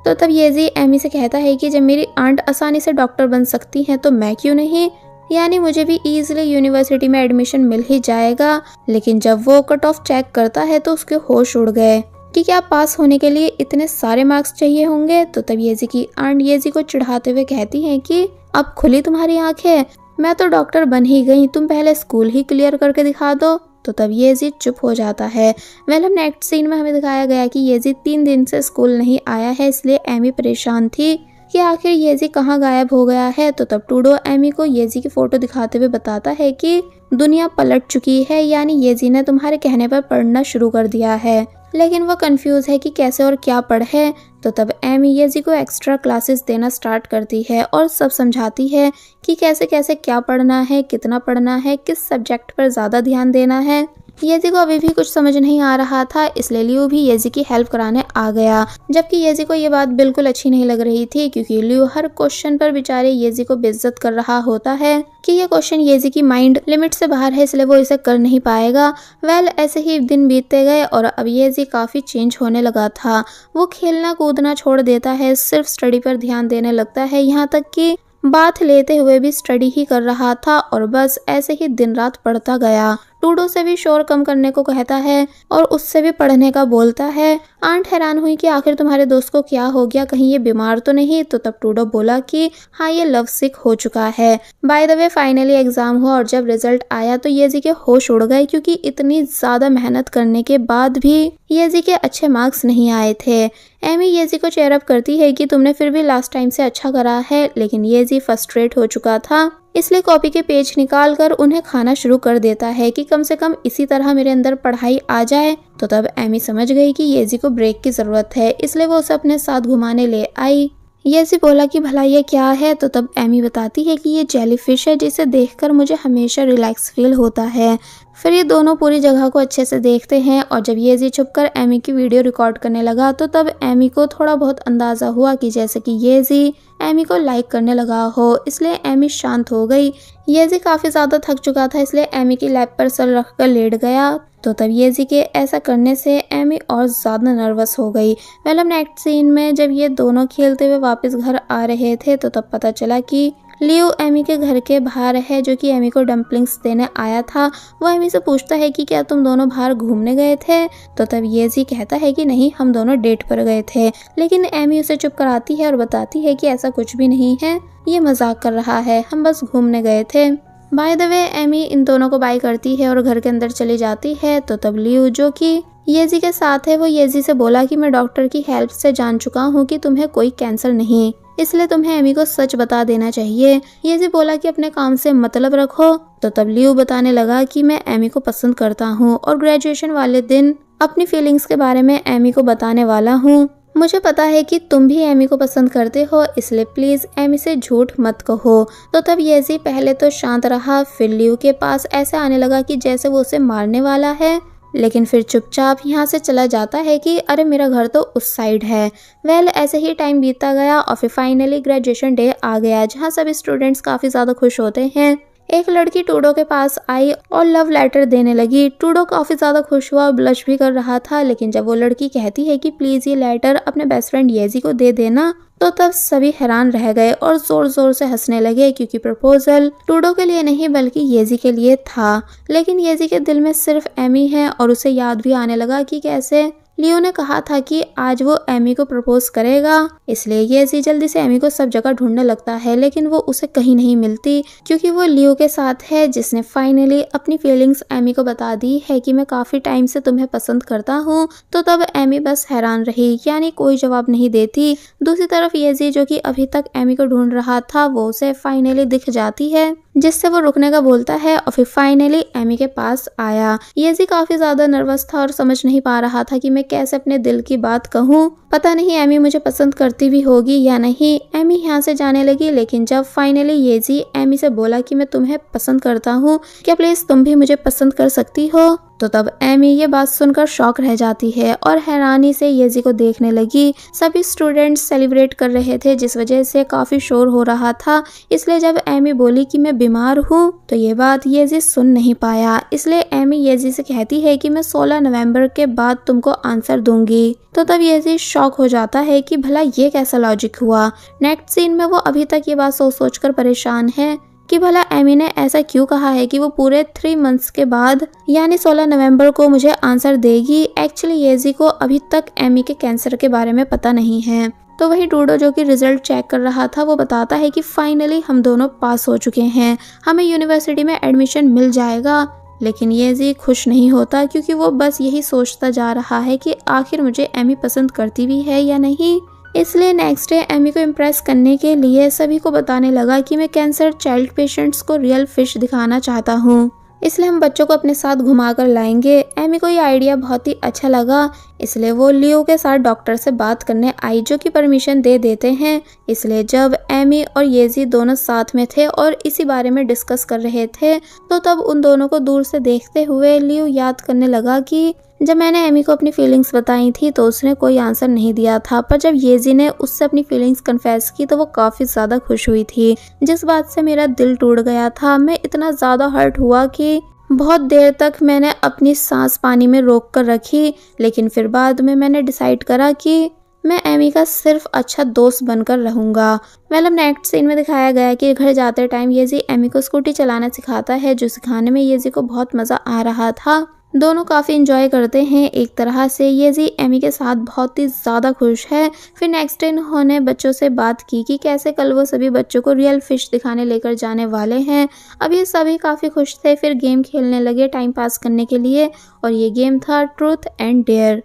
तो तब येजी एमी से कहता है कि जब मेरी आंट आसानी से डॉक्टर बन सकती हैं, तो मैं क्यों नहीं। यानी मुझे भी इजीली यूनिवर्सिटी में एडमिशन मिल ही जाएगा। लेकिन जब वो कट ऑफ चेक करता है तो उसके होश उड़ गए कि क्या पास होने के लिए इतने सारे मार्क्स चाहिए होंगे। तो तब येजी की आंट येजी को चिढ़ाते हुए कहती हैं कि अब खुली तुम्हारी आंखें, मैं तो डॉक्टर बन ही गई, तुम पहले स्कूल ही क्लियर करके दिखा दो। तो तब येजी चुप हो जाता है। वेल, नेक्स्ट सीन में हमें दिखाया गया कि येजी 3 दिन से स्कूल नहीं आया है, इसलिए एमी परेशान थी कि आखिर येजी कहाँ गायब हो गया है। तो तब टूडो एमी को येजी की फोटो दिखाते हुए बताता है कि दुनिया पलट चुकी है, यानी येजी ने तुम्हारे कहने पर पढ़ना शुरू कर दिया है। लेकिन वो कंफ्यूज है कि कैसे और क्या पढ़े। तो तब एमी येजी को एक्स्ट्रा क्लासेस देना स्टार्ट करती है और सब समझाती है कि कैसे कैसे क्या पढ़ना है, कितना पढ़ना है, किस सब्जेक्ट पर ज़्यादा ध्यान देना है। येजी को अभी भी कुछ समझ नहीं आ रहा था, इसलिए लियो भी येजी की हेल्प कराने आ गया। जबकि येजी को ये बात बिल्कुल अच्छी नहीं लग रही थी, क्योंकि लियो हर क्वेश्चन पर बेचारे येजी को बेइज्जत कर रहा होता है कि ये क्वेश्चन येजी की माइंड लिमिट से बाहर है, इसलिए वो इसे कर नहीं पाएगा। वेल, ऐसे ही दिन बीतते गए और अब येजी काफी चेंज होने लगा था। वो खेलना कूदना छोड़ देता है, सिर्फ स्टडी पर ध्यान देने लगता है, यहाँ तक कि बाथ लेते हुए भी स्टडी ही कर रहा था और बस ऐसे ही दिन रात पढ़ता गया। टूडो से भी शोर कम करने को कहता है और उससे भी पढ़ने का बोलता है। आंट हैरान हुई कि आखिर तुम्हारे दोस्त को क्या हो गया, कहीं ये बीमार तो नहीं। तो तब टूडो बोला कि हाँ, ये लव सिक हो चुका है। By the way, finally exam हुआ और जब रिजल्ट आया तो येजी के होश उड़ गए, क्योंकि इतनी ज्यादा मेहनत करने के बाद भी येजी के अच्छे मार्क्स नहीं आए थे। एमी येजी को चेयर अप करती है कि तुमने फिर भी लास्ट टाइम से अच्छा करा है, लेकिन येजी फ्रस्ट्रेट हो चुका था, इसलिए कॉपी के पेज निकाल कर उन्हें खाना शुरू कर देता है कि कम से कम इसी तरह मेरे अंदर पढ़ाई आ जाए। तो तब एमी समझ गई कि येजी को ब्रेक की जरूरत है, इसलिए वो उसे अपने साथ घुमाने ले आई। येजी बोला कि भला ये क्या है। तो तब एमी बताती है कि ये जेलीफिश है, जिसे देखकर मुझे हमेशा रिलैक्स फील होता है। फिर ये दोनों पूरी जगह को अच्छे से देखते हैं और जब येजी छुपकर एमी की वीडियो रिकॉर्ड करने लगा तो तब एमी को थोड़ा बहुत अंदाजा हुआ कि जैसे कि येजी एमी को लाइक करने लगा हो, इसलिए एमी शांत हो गई। येजी काफी ज्यादा थक चुका था, इसलिए एमी की लैप पर सर रखकर लेट गया। तो तब येजी के ऐसा करने से एमी और ज्यादा नर्वस हो गई। वेल, नेक्स्ट सीन में जब ये दोनों खेलते हुए वापस घर आ रहे थे तो तब पता चला कि लियो एमी के घर के बाहर है, जो कि एमी को डम्पलिंग्स देने आया था। वो एमी से पूछता है कि क्या तुम दोनों बाहर घूमने गए थे। तो तब येजी कहता है कि नहीं, हम दोनों डेट पर गए थे। लेकिन एमी उसे चुप कराती है और बताती है कि ऐसा कुछ भी नहीं है, ये मजाक कर रहा है, हम बस घूमने गए थे। बाय द वे, एमी इन दोनों को बाय करती है और घर के अंदर चली जाती है। तो तब लियो, जो कि येजी के साथ है, वो येजी से बोला कि मैं डॉक्टर की हेल्प से जान चुका हूँ कि तुम्हें कोई कैंसर नहीं, इसलिए तुम्हें एमी को सच बता देना चाहिए। येजी बोला कि अपने काम से मतलब रखो। तो तब लियो बताने लगा कि मैं एमी को पसंद करता हूँ और ग्रेजुएशन वाले दिन अपनी फीलिंग्स के बारे में एमी को बताने वाला हूँ। मुझे पता है कि तुम भी एमी को पसंद करते हो, इसलिए प्लीज एमी से झूठ मत कहो। तो तब येजी पहले तो शांत रहा, फिर लियो के पास ऐसे आने लगा कि जैसे वो उसे मारने वाला है, लेकिन फिर चुपचाप यहाँ से चला जाता है कि अरे मेरा घर तो उस साइड है। वेल, ऐसे ही टाइम बीतता गया और फिर फाइनली ग्रेजुएशन डे आ गया, जहाँ सभी स्टूडेंट्स काफी ज्यादा खुश होते हैं। एक लड़की टूडो के पास आई और लव लेटर देने लगी। टूडो काफी ज्यादा खुश हुआ और ब्लश भी कर रहा था, लेकिन जब वो लड़की कहती है कि प्लीज ये लेटर अपने बेस्ट फ्रेंड येजी को दे देना, तो तब सभी हैरान रह गए और जोर जोर से हंसने लगे, क्योंकि प्रपोजल टूडो के लिए नहीं बल्कि येजी के लिए था। लेकिन येजी के दिल में सिर्फ एमी है और उसे याद भी आने लगा कि कैसे लियो ने कहा था कि आज वो एमी को प्रपोज करेगा, इसलिए येजी जल्दी से एमी को सब जगह ढूंढने लगता है, लेकिन वो उसे कहीं नहीं मिलती, क्योंकि वो लियो के साथ है, जिसने फाइनली अपनी फीलिंग्स एमी को बता दी है कि मैं काफी टाइम से तुम्हें पसंद करता हूँ। तो तब एमी बस हैरान रही, यानी कोई जवाब नहीं देती। दूसरी तरफ येजी, जो कि अभी तक एमी को ढूंढ रहा था, वो उसे फाइनली दिख जाती है, जिससे वो रुकने का बोलता है और फिर फाइनली एमी के पास आया। येजी काफी ज्यादा नर्वस था और समझ नहीं पा रहा था कि मैं कैसे अपने दिल की बात कहूँ। पता नहीं एमी मुझे पसंद करती भी होगी या नहीं। एमी यहाँ से जाने लगी, लेकिन जब फाइनली येजी एमी से बोला कि मैं तुम्हें पसंद करता हूँ, क्या प्लीज तुम भी मुझे पसंद कर सकती हो। तो तब एमी ये बात सुनकर शॉक रह जाती है और हैरानी से येजी को देखने लगी। सभी स्टूडेंट्स सेलिब्रेट कर रहे थे, जिस वजह से काफी शोर हो रहा था, इसलिए जब एमी बोली कि मैं बीमार हूँ तो ये बात येजी सुन नहीं पाया, इसलिए एमी येजी से कहती है कि मैं 16 नवंबर के बाद तुमको आंसर दूंगी। तो तब येजी शॉक हो जाता है कि भला ये कैसा लॉजिक हुआ। नेक्स्ट सीन में वो अभी तक ये बात सोच सोच कर परेशान है कि भला एमी ने ऐसा क्यों कहा है कि वो पूरे 3 मंथ्स के बाद यानी 16 नवंबर को मुझे आंसर देगी। एक्चुअली येजी को अभी तक एमी के कैंसर के बारे में पता नहीं है। तो वही डूडो जो कि रिजल्ट चेक कर रहा था वो बताता है कि फाइनली हम दोनों पास हो चुके हैं, हमें यूनिवर्सिटी में एडमिशन मिल जाएगा। लेकिन येजी खुश नहीं होता क्योंकि वो बस यही सोचता जा रहा है कि आखिर मुझे एमी पसंद करती भी है या नहीं। इसलिए नेक्स्ट डे एमी को इम्प्रेस करने के लिए सभी को बताने लगा कि मैं कैंसर चाइल्ड पेशेंट्स को रियल फिश दिखाना चाहता हूँ, इसलिए हम बच्चों को अपने साथ घुमा कर लाएंगे। एमी को ये आइडिया बहुत ही अच्छा लगा, इसलिए वो लियो के साथ डॉक्टर से बात करने आई जो कि परमिशन दे देते हैं। इसलिए जब एमी और येजी दोनों साथ में थे और इसी बारे में डिस्कस कर रहे थे तो तब उन दोनों को दूर से देखते हुए लियो याद करने लगा कि जब मैंने एमी को अपनी फीलिंग्स बताई थी तो उसने कोई आंसर नहीं दिया था, पर जब येजी ने उससे अपनी फीलिंग्स कन्फेस की तो वो काफी ज्यादा खुश हुई थी, जिस बात से मेरा दिल टूट गया था। मैं इतना ज्यादा हर्ट हुआ कि बहुत देर तक मैंने अपनी सांस पानी में रोक कर रखी, लेकिन फिर बाद में मैंने डिसाइड करा कि मैं एमी का सिर्फ अच्छा दोस्त बनकर रहूंगा। मतलब नेक्स्ट सीन में दिखाया गया कि घर जाते टाइम येजी एमी को स्कूटी चलाना सिखाता है, जो सिखाने में येजी को बहुत मजा आ रहा था। दोनों काफी एंजॉय करते हैं एक तरह से। येजी एमी के साथ बहुत ही ज्यादा खुश है। फिर नेक्स्ट डे उन्होंने बच्चों से बात की कि कैसे कल वो सभी बच्चों को रियल फिश दिखाने लेकर जाने वाले हैं। अब ये सभी काफी खुश थे। फिर गेम खेलने लगे टाइम पास करने के लिए, और ये गेम था ट्रूथ एंड डेयर,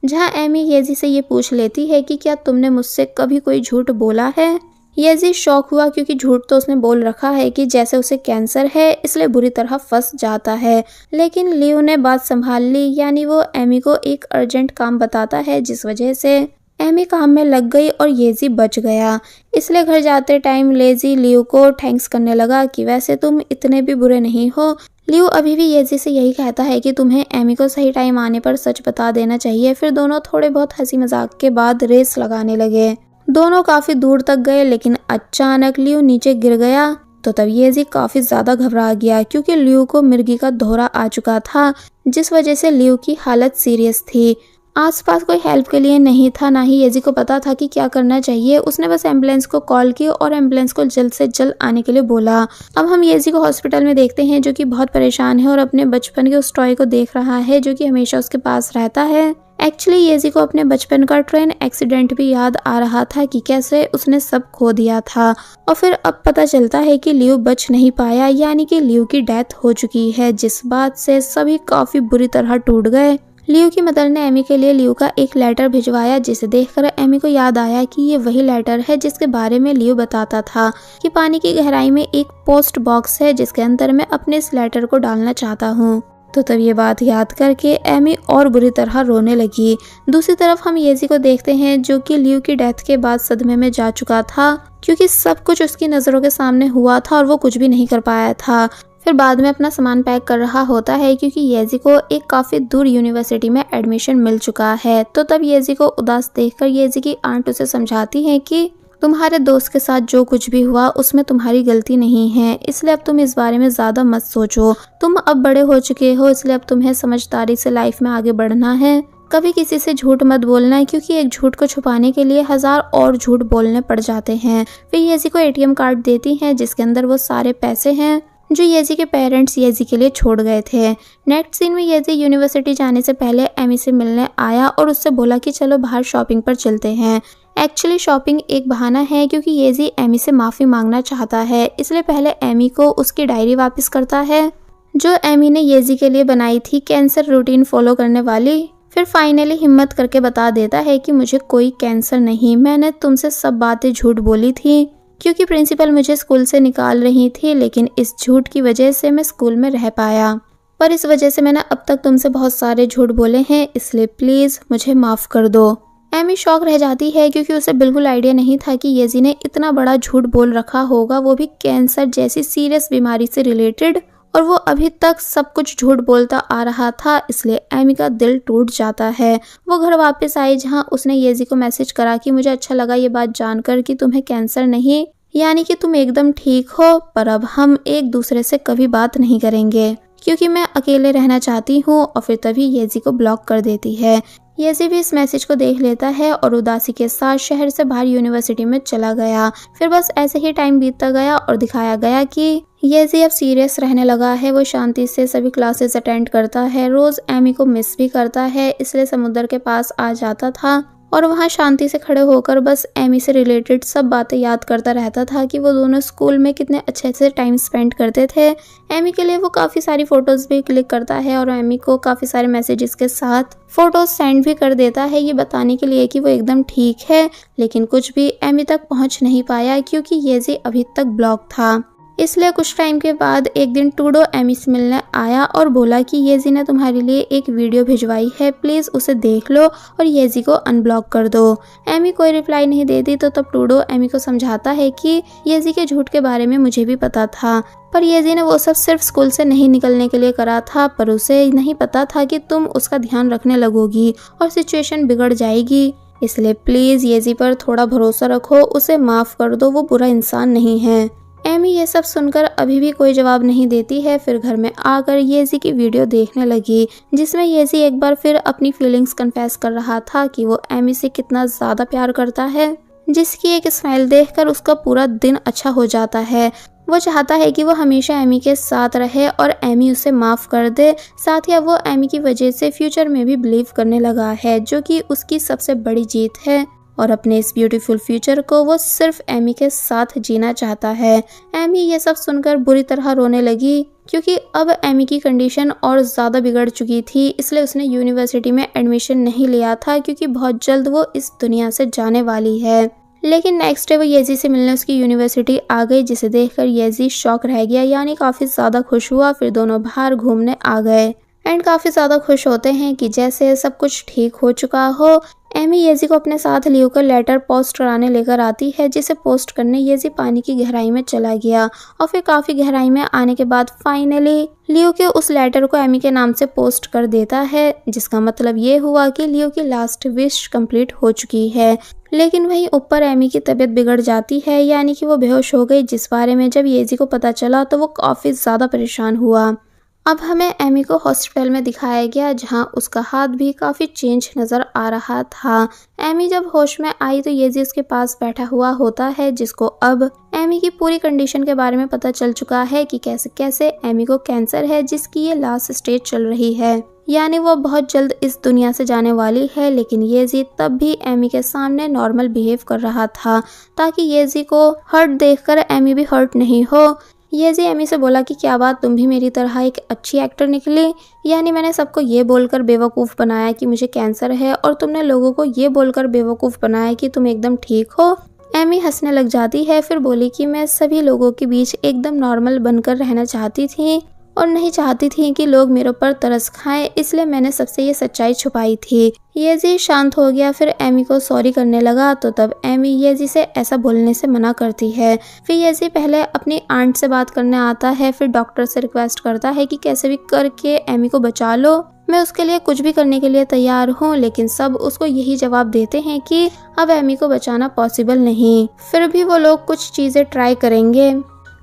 जहाँ एमी येजी से ये पूछ लेती है कि क्या तुमने मुझसे कभी कोई झूठ बोला है। येजी शॉक हुआ क्योंकि झूठ तो उसने बोल रखा है कि जैसे उसे कैंसर है, इसलिए बुरी तरह फंस जाता है। लेकिन लियो ने बात संभाल ली, यानी वो एमी को एक अर्जेंट काम बताता है, जिस वजह से एमी काम में लग गई और येजी बच गया। इसलिए घर जाते टाइम लेजी लियो को थैंक्स करने लगा कि वैसे तुम इतने भी बुरे नहीं हो। लियो अभी भी येजी से यही कहता है कि तुम्हें एमी को सही टाइम आने पर सच बता देना चाहिए। फिर दोनों थोड़े बहुत हंसी मजाक के बाद रेस लगाने लगे। दोनों काफी दूर तक गए, लेकिन अचानक लियो नीचे गिर गया। तो तब येजी काफी ज्यादा घबरा गया क्योंकि लियो को मिर्गी का दौरा आ चुका था, जिस वजह से लियो की हालत सीरियस थी। आसपास कोई हेल्प के लिए नहीं था, ना ही येजी को पता था कि क्या करना चाहिए। उसने बस एम्बुलेंस को कॉल की और एम्बुलेंस को जल्द से जल्द आने के लिए बोला। अब हम येजी को हॉस्पिटल में देखते हैं, जो कि बहुत परेशान है और अपने बचपन के उस टॉय को देख रहा है जो कि हमेशा उसके पास रहता है। एक्चुअली येजी को अपने बचपन का ट्रेन एक्सीडेंट भी याद आ रहा था कि कैसे उसने सब खो दिया था, और फिर अब पता चलता है कि लियो बच नहीं पाया, यानी कि लियो की डेथ हो चुकी है, जिस बात से सभी काफी बुरी तरह टूट गए। लियो की मदर ने एमी के लिए लियो का एक लेटर भिजवाया, जिसे देखकर एमी को याद आया कि ये वही लेटर है जिसके बारे में लियो बताता था कि पानी की गहराई में एक पोस्ट बॉक्स है जिसके अंदर मैं अपने इस लेटर को डालना चाहता हूँ। तो तब ये बात याद करके एमी और बुरी तरह रोने लगी। दूसरी तरफ हम येजी को देखते हैं, जो कि लियो की डेथ के बाद सदमे में जा चुका था क्योंकि सब कुछ उसकी नजरों के सामने हुआ था और वो कुछ भी नहीं कर पाया था। फिर बाद में अपना सामान पैक कर रहा होता है क्योंकि येजी को एक काफी दूर यूनिवर्सिटी में एडमिशन मिल चुका है। तो तब येजी को उदास देखकर येजी की आंट उसे समझाती है कि तुम्हारे दोस्त के साथ जो कुछ भी हुआ उसमें तुम्हारी गलती नहीं है, इसलिए अब तुम इस बारे में ज्यादा मत सोचो। तुम अब बड़े हो चुके हो, इसलिए अब तुम्हें समझदारी से लाइफ में आगे बढ़ना है। कभी किसी से झूठ मत बोलना है क्योंकि एक झूठ को छुपाने के लिए 1000 और झूठ बोलने पड़ जाते हैं। फिर येजी को एटीएम कार्ड देती है जिसके अंदर वो सारे पैसे हैं जो येजी के पेरेंट्स येजी के लिए छोड़ गए थे। नेक्स्ट सीन में येजी यूनिवर्सिटी जाने से पहले एमी से मिलने आया और उससे बोला कि चलो बाहर शॉपिंग पर चलते हैं। एक्चुअली शॉपिंग एक बहाना है क्योंकि येजी एमी से माफी मांगना चाहता है, इसलिए पहले एमी को उसकी डायरी वापस करता है जो एमी ने येजी के लिए बनाई थी कैंसर रूटीन फॉलो करने वाली। फिर फाइनली हिम्मत करके बता देता है कि मुझे कोई कैंसर नहीं, मैंने तुमसे सब बातें झूठ बोली थी क्योंकि प्रिंसिपल मुझे स्कूल से निकाल रही थी, लेकिन इस झूठ की वजह से मैं स्कूल में रह पाया, पर इस वजह से मैंने अब तक तुमसे बहुत सारे झूठ बोले हैं, इसलिए प्लीज मुझे माफ कर दो। एमी शॉक रह जाती है क्योंकि उसे बिल्कुल आइडिया नहीं था कि येजी ने इतना बड़ा झूठ बोल रखा होगा, वो भी कैंसर जैसी सीरियस बीमारी से रिलेटेड, और वो अभी तक सब कुछ झूठ बोलता आ रहा था। इसलिए एमी का दिल टूट जाता है। वो घर वापस आई जहां उसने येजी को मैसेज करा कि मुझे अच्छा लगा ये बात जानकर कि तुम्हें कैंसर नहीं, यानी कि तुम एकदम ठीक हो, पर अब हम एक दूसरे से कभी बात नहीं करेंगे क्योंकि मैं अकेले रहना चाहती हूँ। और फिर तभी येजी को ब्लॉक कर देती है। येजी भी इस मैसेज को देख लेता है और उदासी के साथ शहर से बाहर यूनिवर्सिटी में चला गया। फिर बस ऐसे ही टाइम बीतता गया और दिखाया गया कि येजी अब सीरियस रहने लगा है। वो शांति से सभी क्लासेस अटेंड करता है, रोज एमी को मिस भी करता है, इसलिए समुद्र के पास आ जाता था और वहाँ शांति से खड़े होकर बस एमी से रिलेटेड सब बातें याद करता रहता था कि वो दोनों स्कूल में कितने अच्छे से टाइम स्पेंड करते थे। एमी के लिए वो काफ़ी सारी फोटोज भी क्लिक करता है और एमी को काफ़ी सारे मैसेजेस के साथ फोटोज सेंड भी कर देता है, ये बताने के लिए कि वो एकदम ठीक है। लेकिन कुछ भी एमी तक पहुँच नहीं पाया क्योंकि येजी अभी तक ब्लॉक था। इसलिए कुछ टाइम के बाद एक दिन टूडो एमी से मिलने आया और बोला कि येजी ने तुम्हारे लिए एक वीडियो भिजवाई है, प्लीज उसे देख लो और येजी को अनब्लॉक कर दो। एमी कोई रिप्लाई नहीं देती तो तब टूडो एमी को समझाता है कि येजी के झूठ के बारे में मुझे भी पता था, पर येजी ने वो सब सिर्फ स्कूल से नहीं निकलने के लिए करा था, पर उसे नहीं पता था कि तुम उसका ध्यान रखने लगोगी और सिचुएशन बिगड़ जाएगी। इसलिए प्लीज येजी पर थोड़ा भरोसा रखो, उसे माफ कर दो, वो बुरा इंसान नहीं है। एमी ये सब सुनकर अभी भी कोई जवाब नहीं देती है। फिर घर में आकर येजी की वीडियो देखने लगी जिसमें येजी एक बार फिर अपनी फीलिंग्स कन्फेस कर रहा था कि वो एमी से कितना ज्यादा प्यार करता है, जिसकी एक स्माइल देखकर उसका पूरा दिन अच्छा हो जाता है। वो चाहता है कि वो हमेशा एमी के साथ रहे और एमी उसे माफ कर दे। साथ ही अब वो एमी की वजह से फ्यूचर में भी बिलीव करने लगा है, जो कि उसकी सबसे बड़ी जीत है और अपने इस ब्यूटीफुल फ्यूचर को वो सिर्फ एमी के साथ जीना चाहता है। एमी ये सब सुनकर बुरी तरह रोने लगी क्योंकि अब एमी की कंडीशन और ज़्यादा बिगड़ चुकी थी, इसलिए उसने यूनिवर्सिटी में एडमिशन नहीं लिया था क्योंकि बहुत जल्द वो इस दुनिया से जाने वाली है। लेकिन नेक्स्ट डे वो येजी से मिलने उसकी यूनिवर्सिटी आ गई, जिसे देखकर येजी शॉक रह गया, यानी काफ़ी ज़्यादा खुश हुआ। फिर दोनों बाहर घूमने आ गए एंड काफ़ी ज़्यादा खुश होते हैं कि जैसे सब कुछ ठीक हो चुका हो। एमी येजी को अपने साथ लियो का लेटर पोस्ट कराने लेकर आती है, जिसे पोस्ट करने येजी पानी की गहराई में चला गया और फिर काफ़ी गहराई में आने के बाद फाइनली लियो के उस लेटर को एमी के नाम से पोस्ट कर देता है, जिसका मतलब ये हुआ कि लियो की लास्ट विश कंप्लीट हो चुकी है। लेकिन वहीं ऊपर एमी की तबीयत बिगड़ जाती है, यानी कि वो बेहोश हो गई, जिस बारे में जब येजी को पता चला तो वो काफ़ी ज़्यादा परेशान हुआ। अब हमें एमी को हॉस्पिटल में दिखाया गया जहां उसका हाथ भी काफ़ी चेंज नज़र आ रहा था। एमी जब होश में आई तो येजी उसके पास बैठा हुआ होता है, जिसको अब एमी की पूरी कंडीशन के बारे में पता चल चुका है कि कैसे कैसे एमी को कैंसर है, जिसकी ये लास्ट स्टेज चल रही है, यानी वो बहुत जल्द इस दुनिया से जाने वाली है। लेकिन येजी तब भी एमी के सामने नॉर्मल बिहेव कर रहा था ताकि येजी को हर्ट देखकर एमी भी हर्ट नहीं हो। येजी एमी से बोला कि क्या बात, तुम भी मेरी तरह एक अच्छी एक्टर निकली, यानी मैंने सबको ये बोलकर बेवकूफ़ बनाया कि मुझे कैंसर है और तुमने लोगों को ये बोलकर बेवकूफ़ बनाया कि तुम एकदम ठीक हो। एमी हंसने लग जाती है, फिर बोली कि मैं सभी लोगों के बीच एकदम नॉर्मल बनकर रहना चाहती थी और नहीं चाहती थी कि लोग मेरे ऊपर तरस खाएं, इसलिए मैंने सबसे ये सच्चाई छुपाई थी। येजी शांत हो गया, फिर एमी को सॉरी करने लगा तो तब एमी येजी से ऐसा बोलने से मना करती है। फिर येजी पहले अपनी आंट से बात करने आता है, फिर डॉक्टर से रिक्वेस्ट करता है कि कैसे भी करके एमी को बचा लो, मैं उसके लिए कुछ भी करने के लिए तैयार हूँ। लेकिन सब उसको यही जवाब देते हैं कि अब एमी को बचाना पॉसिबल नहीं, फिर भी वो लोग कुछ चीज़ें ट्राई करेंगे।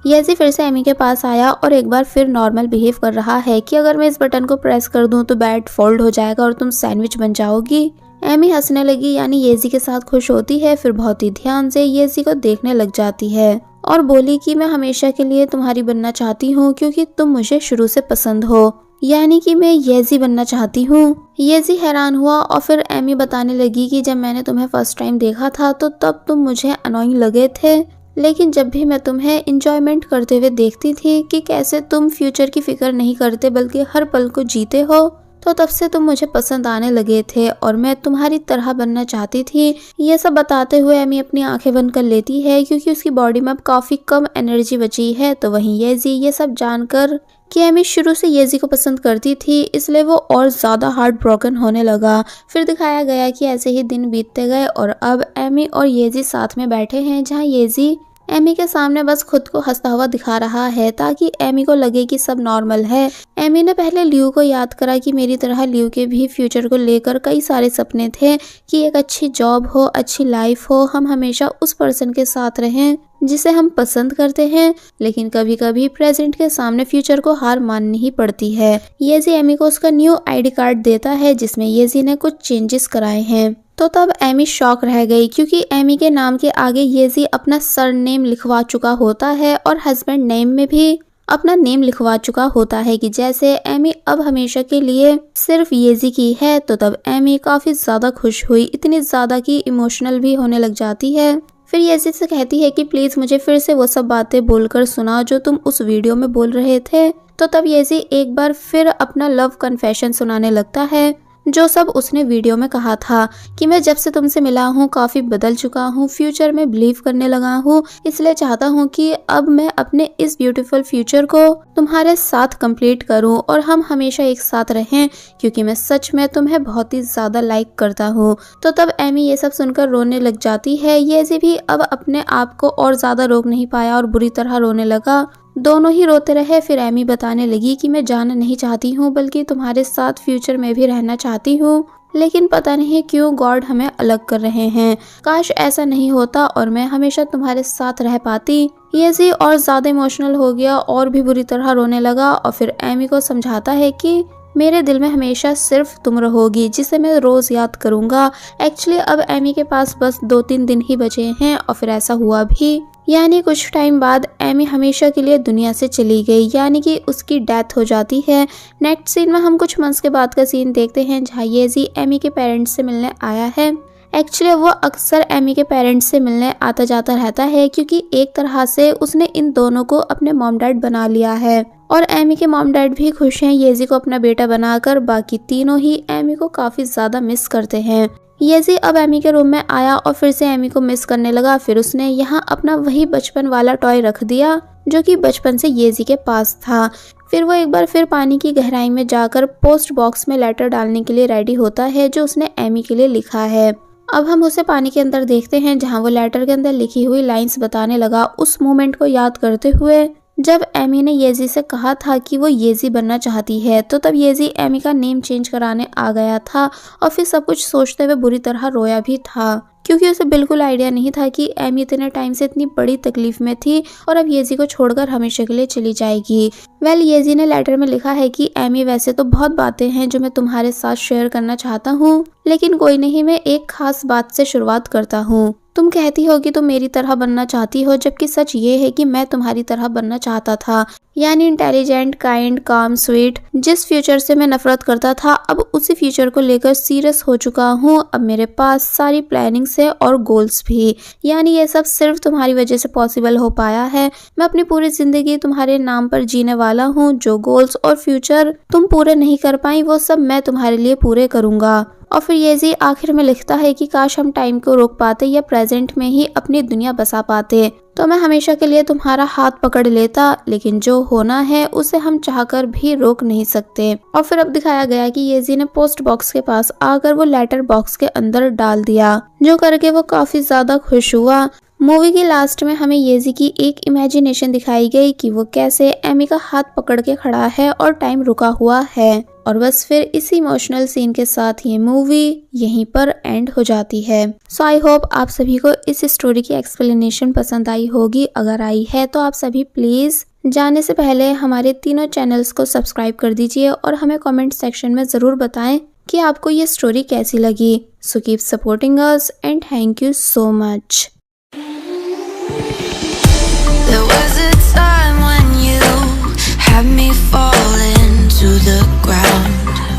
येजी फिर से एमी के पास आया और एक बार फिर नॉर्मल बिहेव कर रहा है कि अगर मैं इस बटन को प्रेस कर दूं तो बेड फोल्ड हो जाएगा और तुम सैंडविच बन जाओगी। एमी हंसने लगी, यानी येजी के साथ खुश होती है। फिर बहुत ही ध्यान से येजी को देखने लग जाती है और बोली कि मैं हमेशा के लिए तुम्हारी बनना चाहती हूँ क्योंकि तुम मुझे शुरू से पसंद हो, यानी कि मैं येजी बनना चाहती हूँ। येजी हैरान हुआ और फिर एमी बताने लगी कि जब मैंने तुम्हें फर्स्ट टाइम देखा था तो तब तुम मुझे अनोइंग लगे थे, लेकिन जब भी मैं तुम्हें इंजॉयमेंट करते हुए देखती थी कि कैसे तुम फ्यूचर की फिक्र नहीं करते बल्कि हर पल को जीते हो, तो तब से तुम मुझे पसंद आने लगे थे और मैं तुम्हारी तरह बनना चाहती थी। ये सब बताते हुए एमी अपनी आंखें बंद कर लेती है क्योंकि उसकी बॉडी में अब काफ़ी कम एनर्जी बची है। तो वहीं येजी ये सब जानकर कि एमी शुरू से येजी को पसंद करती थी, इसलिए वो और ज़्यादा हार्ट ब्रोकन होने लगा। फिर दिखाया गया कि ऐसे ही दिन बीतते गए और अब एमी और येजी साथ में बैठे हैं, जहाँ येजी एमी के सामने बस खुद को हंसता हुआ दिखा रहा है ताकि एमी को लगे कि सब नॉर्मल है। एमी ने पहले लियो को याद करा कि मेरी तरह लियो के भी फ्यूचर को लेकर कई सारे सपने थे कि एक अच्छी जॉब हो, अच्छी लाइफ हो, हम हमेशा उस पर्सन के साथ रहें जिसे हम पसंद करते हैं, लेकिन कभी कभी प्रेजेंट के सामने फ्यूचर को हार माननी ही पड़ती है। येजी एमी को उसका न्यू आईडी कार्ड देता है जिसमें येजी ने कुछ चेंजेस कराए हैं। तो तब एमी शॉक रह गई क्योंकि एमी के नाम के आगे येजी अपना सरनेम लिखवा चुका होता है और हस्बैंड नेम में भी अपना नेम लिखवा चुका होता है कि जैसे एमी अब हमेशा के लिए सिर्फ येजी की है। तो तब एमी काफी ज्यादा खुश हुई, इतनी ज्यादा कि इमोशनल भी होने लग जाती है। फिर येजी से कहती है कि प्लीज मुझे फिर से वो सब बातें बोलकर सुनाओ जो तुम उस वीडियो में बोल रहे थे। तो तब येजी एक बार फिर अपना लव कन्फेशन सुनाने लगता है, जो सब उसने वीडियो में कहा था कि मैं जब से तुमसे मिला हूँ काफी बदल चुका हूँ, फ्यूचर में बिलीव करने लगा हूँ, इसलिए चाहता हूँ कि अब मैं अपने इस ब्यूटीफुल फ्यूचर को तुम्हारे साथ कंप्लीट करूँ और हम हमेशा एक साथ रहें, क्योंकि मैं सच में तुम्हें बहुत ही ज्यादा लाइक करता हूँ। तो तब एमी ये सब सुनकर रोने लग जाती है। येजी भी अब अपने आप को और ज्यादा रोक नहीं पाया और बुरी तरह रोने लगा। दोनों ही रोते रहे। फिर एमी बताने लगी कि मैं जाना नहीं चाहती हूँ बल्कि तुम्हारे साथ फ्यूचर में भी रहना चाहती हूँ, लेकिन पता नहीं क्यों गॉड हमें अलग कर रहे हैं। काश ऐसा नहीं होता और मैं हमेशा तुम्हारे साथ रह पाती। येजी और ज्यादा इमोशनल हो गया और भी बुरी तरह रोने लगा और फिर एमी को समझाता है कि मेरे दिल में हमेशा सिर्फ तुम रहोगी, जिसे मैं रोज याद करूंगा। एक्चुअली अब एमी के पास बस 2-3 दिन ही बचे हैं और फिर ऐसा हुआ भी, यानी कुछ टाइम बाद एमी हमेशा के लिए दुनिया से चली गई, यानी कि उसकी डेथ हो जाती है। नेक्स्ट सीन में हम कुछ मंथ्स के बाद का सीन देखते हैं जहाँ येजी एमी के पेरेंट्स से मिलने आया है। एक्चुअली वो अक्सर एमी के पेरेंट्स से मिलने आता जाता रहता है क्योंकि एक तरह से उसने इन दोनों को अपने मॉम डैड बना लिया है और एमी के मॉम डैड भी खुश हैं येजी को अपना बेटा बनाकर। बाकी तीनों ही एमी को काफी ज्यादा मिस करते हैं। येजी अब एमी के रूम में आया और फिर से एमी को मिस करने लगा। फिर उसने यहाँ अपना वही बचपन वाला टॉय रख दिया जो कि बचपन से येजी के पास था। फिर वो एक बार फिर पानी की गहराई में जाकर पोस्ट बॉक्स में लेटर डालने के लिए रेडी होता है जो उसने एमी के लिए लिखा है। अब हम उसे पानी के अंदर देखते हैं जहाँ वो लेटर के अंदर लिखी हुई लाइंस बताने लगा, उस मोमेंट को याद करते हुए जब एमी ने येजी से कहा था कि वो येजी बनना चाहती है। तो तब येजी एमी का नेम चेंज कराने आ गया था और फिर सब कुछ सोचते हुए बुरी तरह रोया भी था क्योंकि उसे बिल्कुल आइडिया नहीं था कि एमी इतने टाइम से इतनी बड़ी तकलीफ में थी और अब येजी को छोड़कर हमेशा के लिए चली जाएगी। येजी ने लेटर में लिखा है कि एमी वैसे तो बहुत बातें हैं जो मैं तुम्हारे साथ शेयर करना चाहता हूँ, लेकिन कोई नहीं, मैं एक खास बात से शुरुआत करता हूँ। तुम कहती हो कि तुम मेरी तरह बनना चाहती हो, जबकि सच ये है कि मैं तुम्हारी तरह बनना चाहता था, यानी इंटेलिजेंट, काइंड, काम, स्वीट। जिस फ्यूचर से मैं नफरत करता था अब उसी फ्यूचर को लेकर सीरियस हो चुका हूँ। अब मेरे पास सारी प्लानिंग्स है और गोल्स भी, यानी ये सब सिर्फ तुम्हारी वजह से पॉसिबल हो पाया है। मैं अपनी पूरी जिंदगी तुम्हारे नाम पर जीने वाला हूँ। जो गोल्स और फ्यूचर तुम पूरे नहीं कर पाई वो सब मैं तुम्हारे लिए पूरे करूंगा। और फिर येजी आखिर में लिखता है कि काश हम टाइम को रोक पाते या प्रेजेंट में ही अपनी दुनिया बसा पाते, तो मैं हमेशा के लिए तुम्हारा हाथ पकड़ लेता, लेकिन जो होना है उसे हम चाहकर भी रोक नहीं सकते। और फिर अब दिखाया गया कि येजी ने पोस्ट बॉक्स के पास आकर वो लेटर बॉक्स के अंदर डाल दिया, जो करके वो काफी ज्यादा खुश हुआ। मूवी के लास्ट में हमें येजी की एक इमेजिनेशन दिखाई गई कि वो कैसे एमी का हाथ पकड़ के खड़ा है और टाइम रुका हुआ है। और बस फिर इसी इमोशनल सीन के साथ ये मूवी यहीं पर एंड हो जाती है। सो आई होप आप सभी को इस स्टोरी की एक्सप्लेनेशन पसंद आई होगी। अगर आई है तो आप सभी प्लीज जाने से पहले हमारे तीनों चैनल्स को सब्सक्राइब कर दीजिए और हमें कमेंट सेक्शन में जरूर बताएं कि आपको ये स्टोरी कैसी लगी। So keep supporting us and thank you so much. There was a time when you had me falling to the ground.